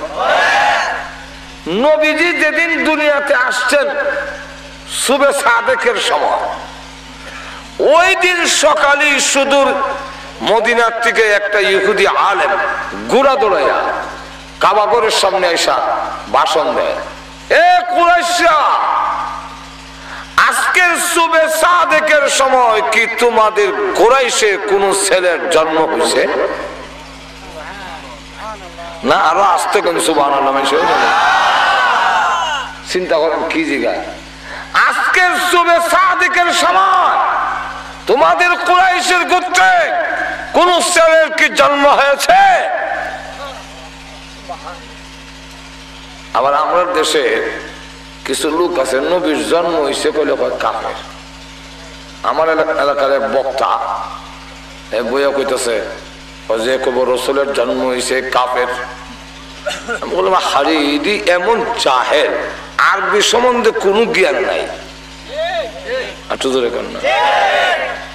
নবীজি যেদিন দুনিয়াতে আসছেন সুবে সাদেকের সময়, ওই দিন সকালে সুদূর মদিনার থেকে একটা ইহুদি আলেম ঘোড়া দৌড়াইয়া কাবাগরের সামনে এসা ভাষণ দেয়, এ কুরাইশরা, আজকের সুবে সাদেকের সময় কি তোমাদের কুরাইশে কোন ছেলের জন্ম হয়েছে না? আরো আসতে কোন সুবহানাল্লাহ। চিন্তা করেন কি জিগা আজকের শুভে সাদিকের সময় তোমাদের কুরাইশের গোত্রে কোন ছেলের কি জন্ম হয়েছে? আবার আমরা দেশে কিছু লোক আছে নবীর জন্ম হয়েছে কইলে কাফের। আমার এলাকার এক বক্তা বইয়া কইতেছে যে কব রসুলের জন্ম হয়েছে কাফের। আমি বললাম হারি ইডি এমন জাহেল, আরবি সম্বন্ধে কোনো জ্ঞান নাই।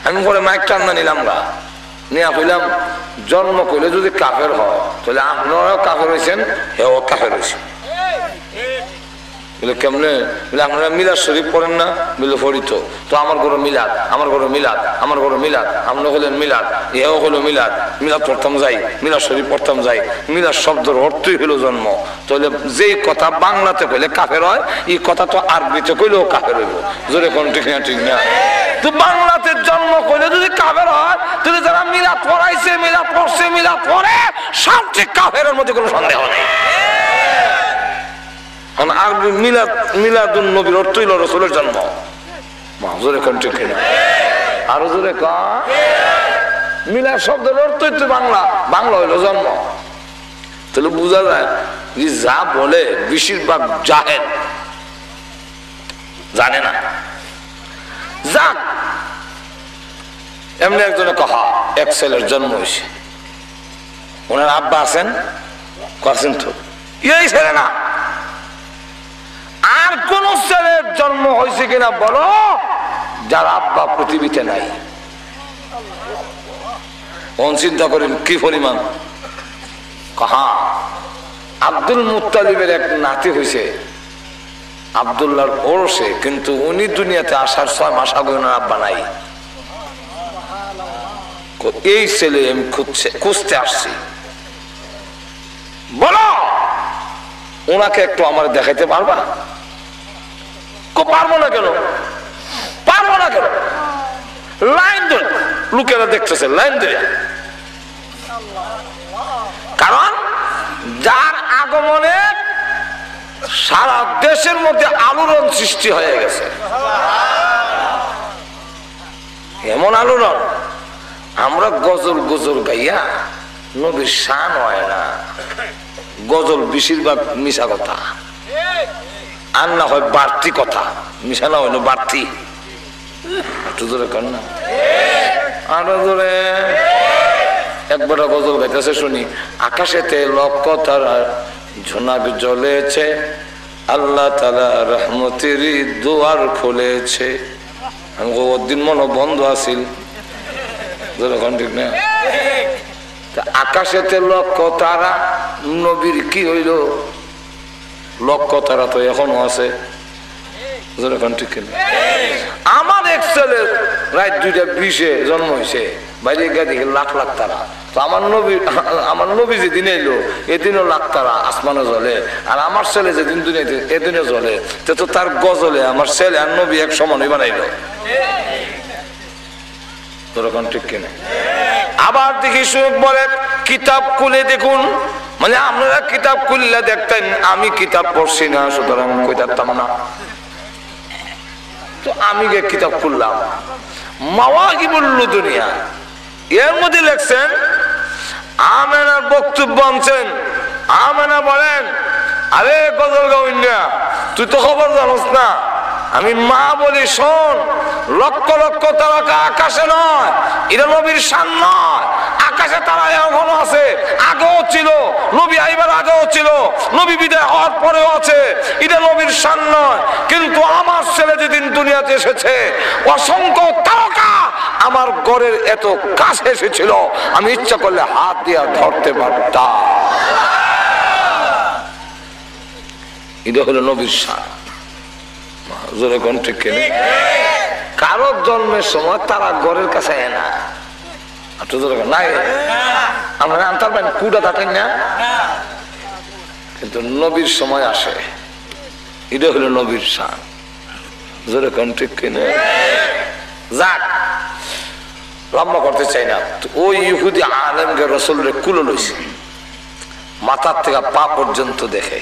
আমি পরে মাইক টান্না নিলাম গা নিয়ে কইলাম জন্ম কইলে যদি কাফের হয় তাহলে আপনারাও কাফের হয়েছেন, হেও কাফের হয়েছেন। বলে কেমনে? বলে আপনারা মিলাদ শরীফ পড়েন না? বলে পড়ি তো। তো আমার ঘরে মিলাদ, আমার ঘরে মিলাদ, আমার ঘরে মিলাদ, আপনারা হলেন মিলাদ, এও হলো মিলাদ। মিলাদ পড়তাম যাই, মিলাদ শরীফ পড়তাম যাই। মিলাদ শব্দের অর্থই হলো জন্ম। তাহলে যেই কথা বাংলাতে কইলে কাফের হয়, এই কথা তো আরবিতে কইলেও কাফের হইব। জোরে কোন ঠিক না? ঠিক না? তো বাংলাতে জন্ম কইলে যদি কাফের হয়, তাহলে যারা মিলাদ পড়াইছে, মিলাদ পড়ছে, মিলাদ পড়ে সব ঠিক কাফেরের মধ্যে কোনো সন্দেহ নেই। আরবি মিলাদ, মিলাদুন নবীর অর্থ হইল রসুলের জন্ম। জোরে কোন ঠিক না? আরো জোরে কন। মিলাদ শব্দের অর্থ হচ্ছে বাংলা, বাংলা হইল জন্ম। তাহলে বোঝা যায় যে যা বলে বেশিরভাগ জাহেল, জানে না। যাক, এমনি একজনে কহা এক ছেলের জন্ম হয়েছে, ওনার আব্বা আছেন, কাছেন তো এই ছেলে না, আর কোন ছেলের জন্ম হয়েছে কিনা বলো যার আব্বা পৃথিবীতে নাই। চিন্তা করেন কি পরিমাণ। কাহা আব্দুল মুত্তালিবের এক নাতি হয়েছে আব্দুল্লাহর ওরসে, কিন্তু উনি দুনিয়াতে আসার 6 মাস আগে ওনার আব্বা নাই। এই ছেলে আমি খুঁজতে আসছি, বলো ওনাকে একটু আমার দেখাইতে পারবা? পারবো না কেন? পারবো না কেন? লাইন ধরে লোকেরা দেখতেছে, লাইন ধরে। কারণ যার আগমনে সারা দেশের মধ্যে আলোড়ন সৃষ্টি হয়ে গেছে। এমন আলোড়ন, আমরা গজল গজল গাইয়া নবীর শান হয় না। গজল বেশিরভাগ মিশা কথা, আর না হয় বাড়তি কথা। মিশা না হইলো বাড়তি। একটু জোরে কর না, আরো জোরে। একবার গজল গাইতেছে শুনি, আকাশেতে লক্ষ তারা ঝোনাক জ্বলেছে, আল্লাহ তাআলা রহমতের দুয়ার খুলেছে। আমি ওর দিন মনে বন্ধ আছিল। ঠিক না? আকাশেতে লক্ষ তারা, নবীর কি হইল? লক্ষ তারা তো এখনো আছে। ঠিক না? আমার এক ছেলে রাত 2:20 জন্ম হয়েছে, বাইরে গিয়ে দেখি লাখ লাখ তারা। তো আমার নবী যেদিন এলো এদিনও লাখ তারা আসমানে জ্বলে, আর আমার ছেলে যেদিন দুনিয়াতে এদিনে জ্বলে। তো তার গজলে আমার ছেলে আর নবী এক সমানই বানাইলো। ঠিক কিনা? আবার দেখি শুনে বলে কিতাব খুলে দেখুন, মানে আপনারা কিতাব খুললে দেখতেন, আমি কিতাব পড়ছি না, সুতরাং কইতাম না। তো আমি গিয়ে কিতাব খুললাম, মাওয়াহিবুল লুদুনিয়া, এর মধ্যে লেখছেন আমেনার বক্তব্য আনছেন। আমেনা বলেন, আরে গজল গাউন্ডা, তুই তো খবর জানোস না, আমি মা বলি শোন, লক্ষ লক্ষ তারকা আকাশে নয়, এটা নবীর শান নয়। আকাশে তারা এখনো আছে, আগেও ছিল, নবী আইবার আগেও ছিল, নবী বিদায় হওয়ার পরেও আছে। এটা নবীর শান নয়। কিন্তু আমার ছেলে যেদিন দুনিয়াতে এসেছে, অসংখ্য তারকা আমার ঘরের এত কাছে এসেছিল, আমি ইচ্ছা করলে হাত দিয়ে ধরতে পারতাম। এটা হলো নবীর শান। কারো জন্মের সময় তারা ঘরের কাছে না, আমরা আনতাম কুড়া থাকেন না, কিন্তু নবীর সময় আসে। এটা হলো নবীর শান। জোরে কোন ঠিক কিনে? যাক, লম্বা করতে চাই না। ওই ইহুদি আলেমকে রসুলের কুলো লইছে, মাথার থেকে পা পর্যন্ত দেখে।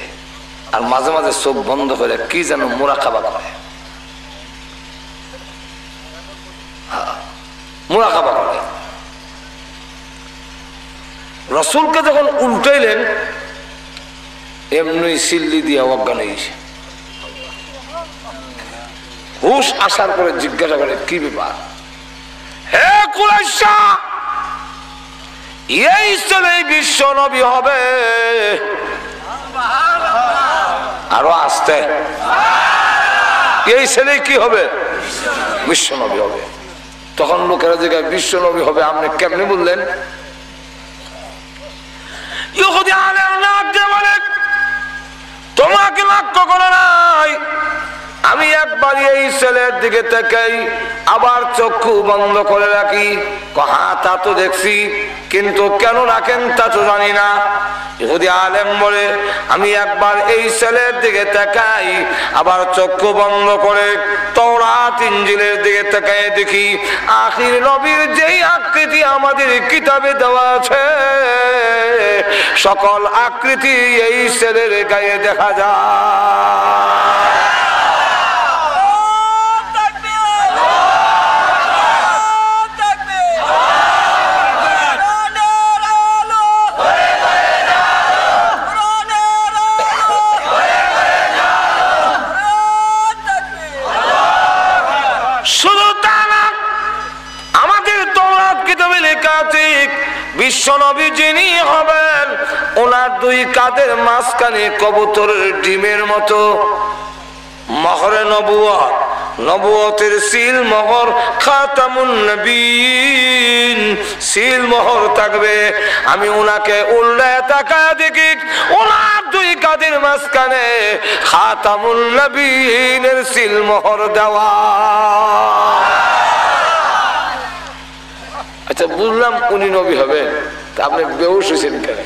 আর মাঝে মাঝে চোখ বন্ধ করে কি যেন মুরাকাবা করে, মুরাকাবা করে। রাসূলকে যখন উল্টাইলেন এমনি সিল্লি দিয়ে অজ্ঞান হয়েছে। হুশ আসার পরে জিজ্ঞাসা করে কি ব্যাপার? হে কুরাইশা, এই ছেলে বিশ্ব নবী হবে? আরো আসতে, এই ছেলে কি হবে? বিশ্ব নবী হবে। তখন লোকেরা জিজ্ঞাসা বিশ্ব নবী হবে আপনি কেমনি বললেন? ইহুদি আলেম নাককে বলে তোমাকে লক্ষ্য করে নাই, আমি একবার এই ছেলের দিকে তাকাই আবার চক্ষু বন্ধ করে রাখি। হ্যাঁ তা তো দেখছি, কিন্তু কেন রাখেন তা তো জানি না। ইহুদি আলেম বলে আমি একবার এই ছেলের দিকে তাকাই আবার চক্ষু বন্ধ করে তাওরাত ইনজিলের দিকে তাকাই দেখি আখির নবীর যেই আকৃতি আমাদের কিতাবে দেওয়া আছে সকল আকৃতি এই ছেলের গায়ে দেখা যায়। বিশ্ব নবী যিনি হবেন ওনার দুই কাঁধের মাঝখানে কবুতরের ডিমের মতো মহরে নবুয়ত, নবুয়তের সিল মোহর খাতামুন নবীন সিল মোহর থাকবে। আমি ওনাকে উল্টায় তাকায় দেখি ওনার দুই কাঁধের মাঝখানে খাতামুন নবীনের সিল মোহর দেওয়া। আচ্ছা বুঝলাম উনি নবী হবে, তা আপনি বেহুশ হয়েছেন কেন?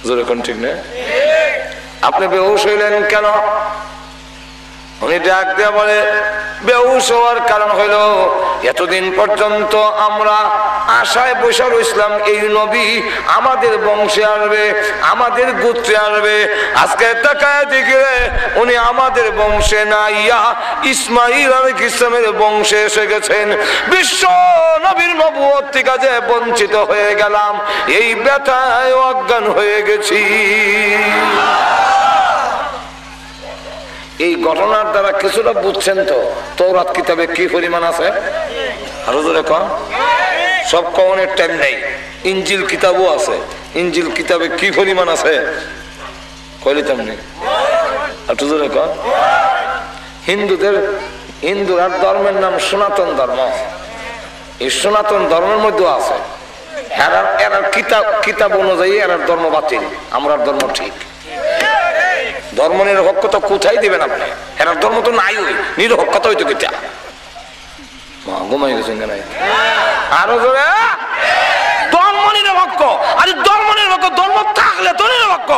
জোরে কোন ঠিক না? আপনি বেহুশ হইলেন কেন? উনি ডাক দিয়ে বলে বেহুশ হওয়ার কারণ হইল এতদিন পর্যন্ত আমরা আশায় বসে রইছিলাম এই নবী আমাদের বংশে আসবে, আমাদের গোত্রে আসবে। আজকে তাকায় দেখে উনি আমাদের বংশে না, ইয়া ইসমাইল আলাইহিস সালামের বংশে এসে গেছেন। বিশ্ব নবীর নবুয়ত থেকে যে বঞ্চিত হয়ে গেলাম এই ব্যথায় অজ্ঞান হয়ে গেছি। এই ঘটনার দ্বারা কিছুটা বুঝছেন তো তাওরাত কিতাবে কি পরিমাণ আছে? আরো জোরে কন। সব কওনের টাইম নেই। ইনজিল কিতাবও আছে, ইনজিল কিতাবে কি পরিমাণ আছে কইলে তেমনি একটু জোরে কন। হিন্দুরা ধর্মের নাম সনাতন ধর্ম, এই সনাতন ধর্মের মধ্যে আছে এরার কিতাব অনুযায়ী এরার ধর্ম বাতিল, আমরার ধর্ম ঠিক। ধর্ম নিরপেক্ষতা কোথায় দিবেন আপনি? এর ধর্ম তো নাই, ওই নিরপেক্ষতা হইতো কিটা ঘুমাই গেছেন কেন? আরো জোরে ধর্ম নিরপেক্ষ। আরে ধর্ম নিরপেক্ষ, ধর্ম থাকলে তো নিরপেক্ষ।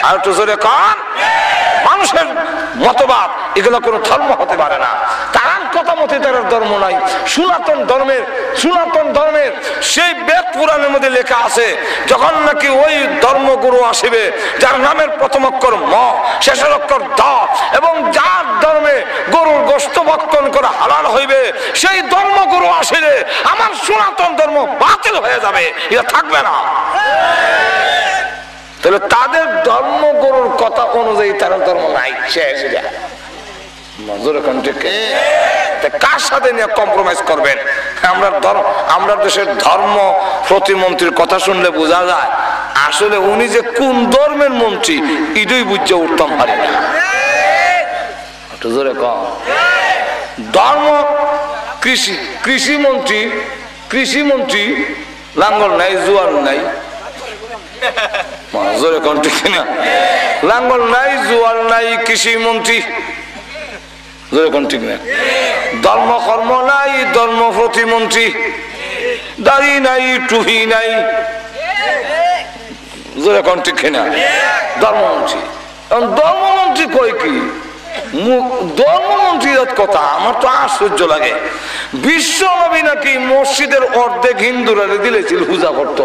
আর একটু জোরে কন। মানুষের মতবাদ এগুলো কোনো ধর্ম হতে পারে না। তার কথা মতে তার ধর্ম নাই। সনাতন ধর্মের সেই বেদ পুরাণের মধ্যে লেখা আছে যখন নাকি ওই ধর্মগুরু আসিবে যার নামের প্রথম অক্ষর ম শেষের অক্ষর দ এবং যার ধর্মে গরুর গোশত ভক্ষণ করা হালাল হইবে সেই ধর্মগুরু আসিলে আমার সনাতন ধর্ম বাতিল হয়ে যাবে, এটা থাকবে না। তাহলে তাদের ধর্মগুরুর কথা অনুযায়ী তার ধর্ম নাই, শেষ। কার সাথে নিয়ে কম্প্রোমাইজ করবেন? আমরা দেশের ধর্ম প্রতিমন্ত্রীর কথা শুনলে বোঝা যায় আসলে উনি যে কোন ধর্মের মন্ত্রী এটাই বুঝতে উঠতাম পারি না। ধর্ম কৃষিমন্ত্রী লাঙ্গল নাই, জোয়ার নাই, লাঙ্গল নাই, জোয়ার নাই, কৃষি মন্ত্রী ঠিক না। ধর্ম কর্ম নাই, ধর্ম প্রতিমন্ত্রী, দাড়ি নাই, টুপি নাই, ঠিক না। ধর্মমন্ত্রী কই কি ধর্মমন্ত্রীর কথা আমার তো আশ্চর্য লাগে। বিশ্ব নবী নাকি মসজিদের অর্ধেক হিন্দুরা দিলেছিল পূজা করতো,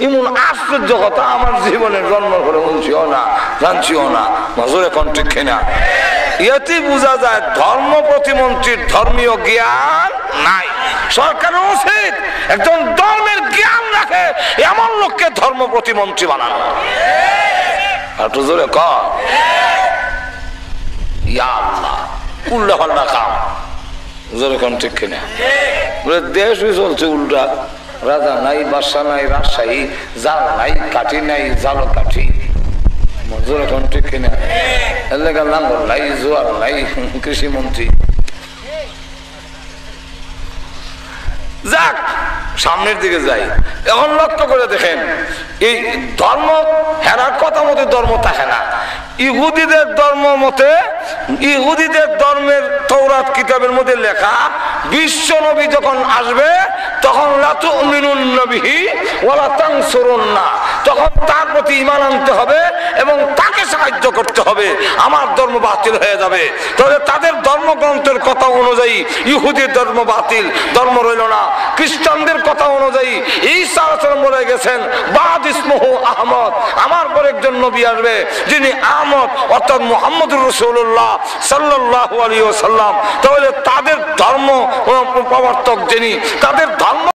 এমন আশ্চর্য কথা আমার জীবনের জন্ম করে বলছিও না, জানছিও না। নজরে কোন ঠিক কিনা? এতে বোঝা যায় ধর্ম প্রতিমন্ত্রীর ধর্মীয় জ্ঞান নাই। সরকারের উচিত একজন ধর্মের জ্ঞান রাখে এমন লোককে ধর্ম প্রতিমন্ত্রী বানানো। আর তো জোরে কর ইয়া আল্লাহ, উল্টা পাল্টা কাম। জোরে কোন ঠিক কিনা? দেশ চলছে উল্টা, রাজা নাই, বাদশা নাই, রাজশাহী, জাল নাই, কাঠি নাই, জালো কাঠি। জোরে কোন ঠিক কিনা? এলাকা লাঙ্গল নাই, জোয়ার নাই, কৃষি মন্ত্রী। যাক, সামনের দিকে যাই। এখন লক্ষ্য করে দেখেন, এই ধর্ম হেরার কথা মতে ধর্ম থাকে না। ইহুদিদের ধর্ম মতে, ইহুদিদের ধর্মের তৌরাত কিতাবের মধ্যে লেখা, বিশ্ব নবী যখন আসবে তখন লা তুমিনুন বিহি ওয়ালা তানসুরুন্না, তখন তার প্রতি ঈমান আনতে হবে এবং তাকে সাহায্য করতে হবে, আমার ধর্ম বাতিল হয়ে যাবে। তাহলে তাদের ধর্মগ্রন্থের কথা অনুযায়ী ইহুদির ধর্ম বাতিল, ধর্ম রইল না। খ্রিস্টানদের কথা অনুযায়ী ঈসা আলাইহিস সালাম বলে গেছেন বাদ ইসমুহু আহমদ, আমার পর একজন নবী আসবে যিনি আহমদ অর্থাৎ মুহাম্মদুর রাসূলুল্লাহ সাল্লাল্লাহু আলাইহি ওয়াসাল্লাম। তাহলে তাদের ধর্ম প্রবর্তক যিনি, তাদের ধর্ম